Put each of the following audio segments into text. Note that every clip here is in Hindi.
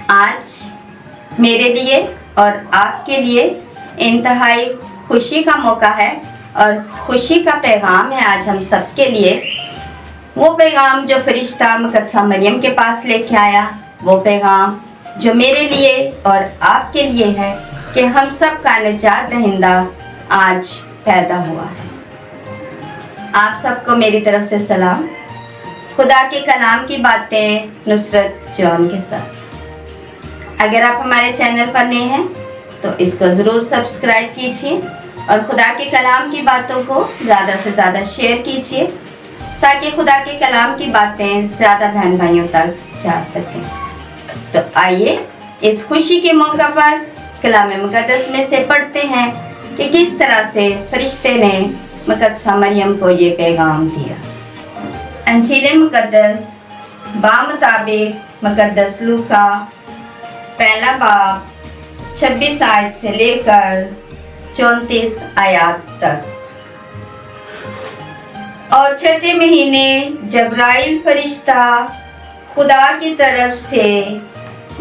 आज मेरे लिए और आपके लिए इंतहाई खुशी का मौका है और खुशी का पैगाम है आज हम सबके लिए। वो पैगाम जो फरिश्ता मुक़द्दसा मरियम के पास लेके आया, वो पैगाम जो मेरे लिए और आपके लिए है कि हम सब का निजात दहिंदा आज पैदा हुआ है। आप सबको मेरी तरफ से सलाम। खुदा के कलाम की बातें नुसरत जॉन के साथ। अगर आप हमारे चैनल पर नए हैं तो इसको ज़रूर सब्सक्राइब कीजिए और खुदा के कलाम की बातों को ज़्यादा से ज़्यादा शेयर कीजिए ताकि खुदा के कलाम की बातें ज़्यादा बहन भाइयों तक जा सकें। तो आइए इस खुशी के मौका पर कलाम मुक़द्दस में से पढ़ते हैं कि किस तरह से फरिश्ते ने मुक़द्दसा मरियम को ये पैगाम दिया। अंजील मुक़द्दस बामुताबिक मुक़द्दस लूका पहला बाब 26 आयत से लेकर 34 आयत तक। और छठे महीने जब्राइल फरिश्ता खुदा की तरफ से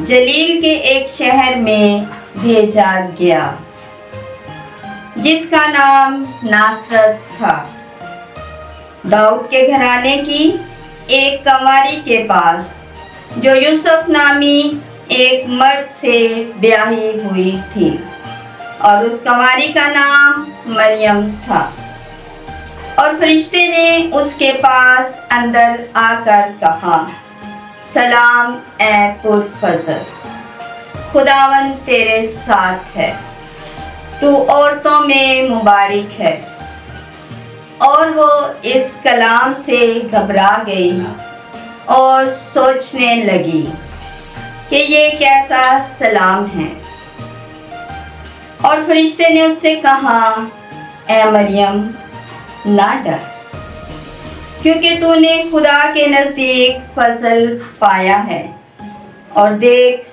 जलील के एक शहर में भेजा गया जिसका नाम नासरत था, दाऊद के घराने की एक कंवारी के पास जो यूसुफ नामी एक मर्द से ब्याही हुई थी और उस कंवारी का नाम मरियम था। और फरिश्ते ने उसके पास अंदर आकर कहा, सलाम ए पुरफज़ल, खुदावन तेरे साथ है, तू औरतों में मुबारक है। और वो इस कलाम से घबरा गई और सोचने लगी कि ये कैसा सलाम है। और फरिश्ते ने उससे कहा, ए मरियम ना डर, क्योंकि तूने खुदा के नज़दीक फजल पाया है। और देख,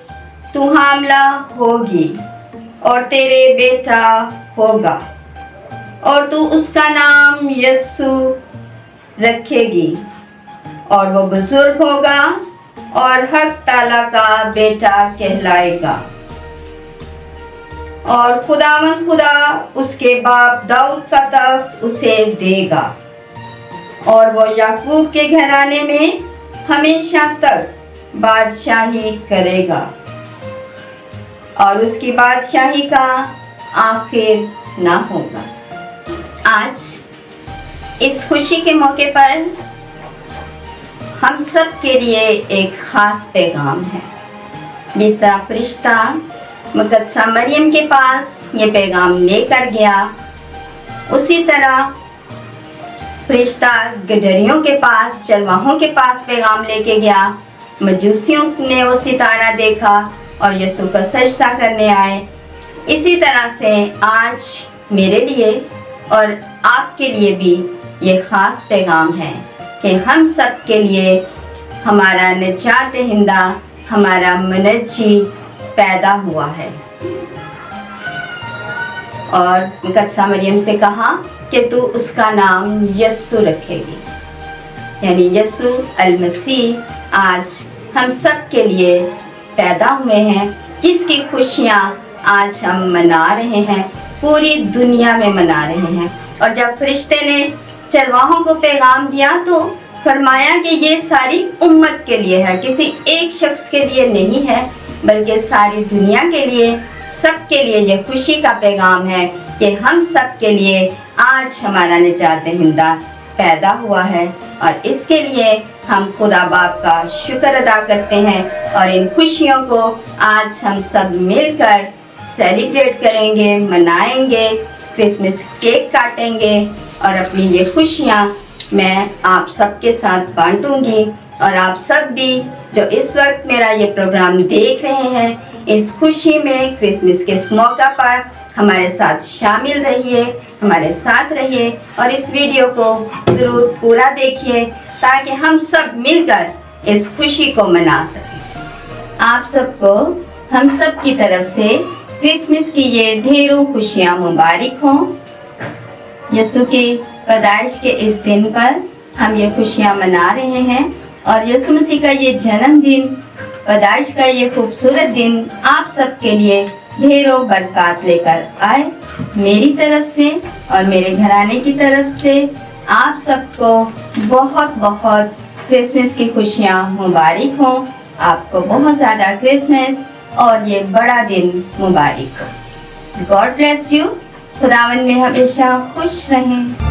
तू हामला होगी और तेरे बेटा होगा और तू उसका नाम यस्सु रखेगी। और वो बुजुर्ग होगा और हक ताला का बेटा कहलाएगा। और खुदावंद खुदा उसके बाप दाऊद का तख्त उसे देगा और वो याकूब के घराने में हमेशा तक बादशाही करेगा और उसकी बादशाही का आखिर ना होगा। आज इस खुशी के मौके पर हम सब के लिए एक ख़ास पैगाम है। जिस तरह फरिश्ता मुक़द्दसा मरियम के पास ये पैगाम लेकर गया, उसी तरह फरिश्ता गडरियों के पास, चरवाहों के पास पैगाम लेके गया। मजूसियों ने वो सितारा देखा और यीशु का सजदा करने आए। इसी तरह से आज मेरे लिए और आपके लिए भी ये ख़ास पैगाम है कि हम सब के लिए हमारा निजात दहिंदा, हमारा मुनज्जी पैदा हुआ है। और मुक़द्दसा मरियम से कहा कि तू उसका नाम यस्सु रखेगी, यानी यस्सु अल मसीह आज हम सब के लिए पैदा हुए हैं, जिसकी खुशियाँ आज हम मना रहे हैं, पूरी दुनिया में मना रहे हैं। और जब फरिश्ते ने चरवाहों को पैगाम दिया तो फरमाया कि ये सारी उम्मत के लिए है, किसी एक शख्स के लिए नहीं है, बल्कि सारी दुनिया के लिए, सब के लिए ये खुशी का पैगाम है कि हम सब के लिए आज हमारा निजात दहिंदा पैदा हुआ है। और इसके लिए हम खुदा बाप का शुक्र अदा करते हैं और इन खुशियों को आज हम सब मिलकर सेलिब्रेट करेंगे, मनाएंगे, क्रिसमस केक काटेंगे और अपनी ये खुशियाँ मैं आप सबके साथ बांटूंगी। और आप सब भी जो इस वक्त मेरा ये प्रोग्राम देख रहे हैं, इस खुशी में क्रिसमस के इस मौका पर हमारे साथ शामिल रहिए, हमारे साथ रहिए और इस वीडियो को ज़रूर पूरा देखिए ताकि हम सब मिलकर इस खुशी को मना सकें। आप सबको हम सब की तरफ से क्रिसमस की ये ढेरों खुशियाँ मुबारक हों। यीशु की पैदाइश के इस दिन पर हम ये खुशियाँ मना रहे हैं और यीशु मसीह का ये जन्मदिन, पैदाइश का ये खूबसूरत दिन आप सबके लिए ढेरों बरकत लेकर आए। मेरी तरफ से और मेरे घराने की तरफ से आप सबको बहुत बहुत क्रिसमस की खुशियाँ मुबारक हों। आपको बहुत ज़्यादा क्रिसमस और ये बड़ा दिन मुबारक हो। God bless you. खुदावन में हमेशा खुश रहें।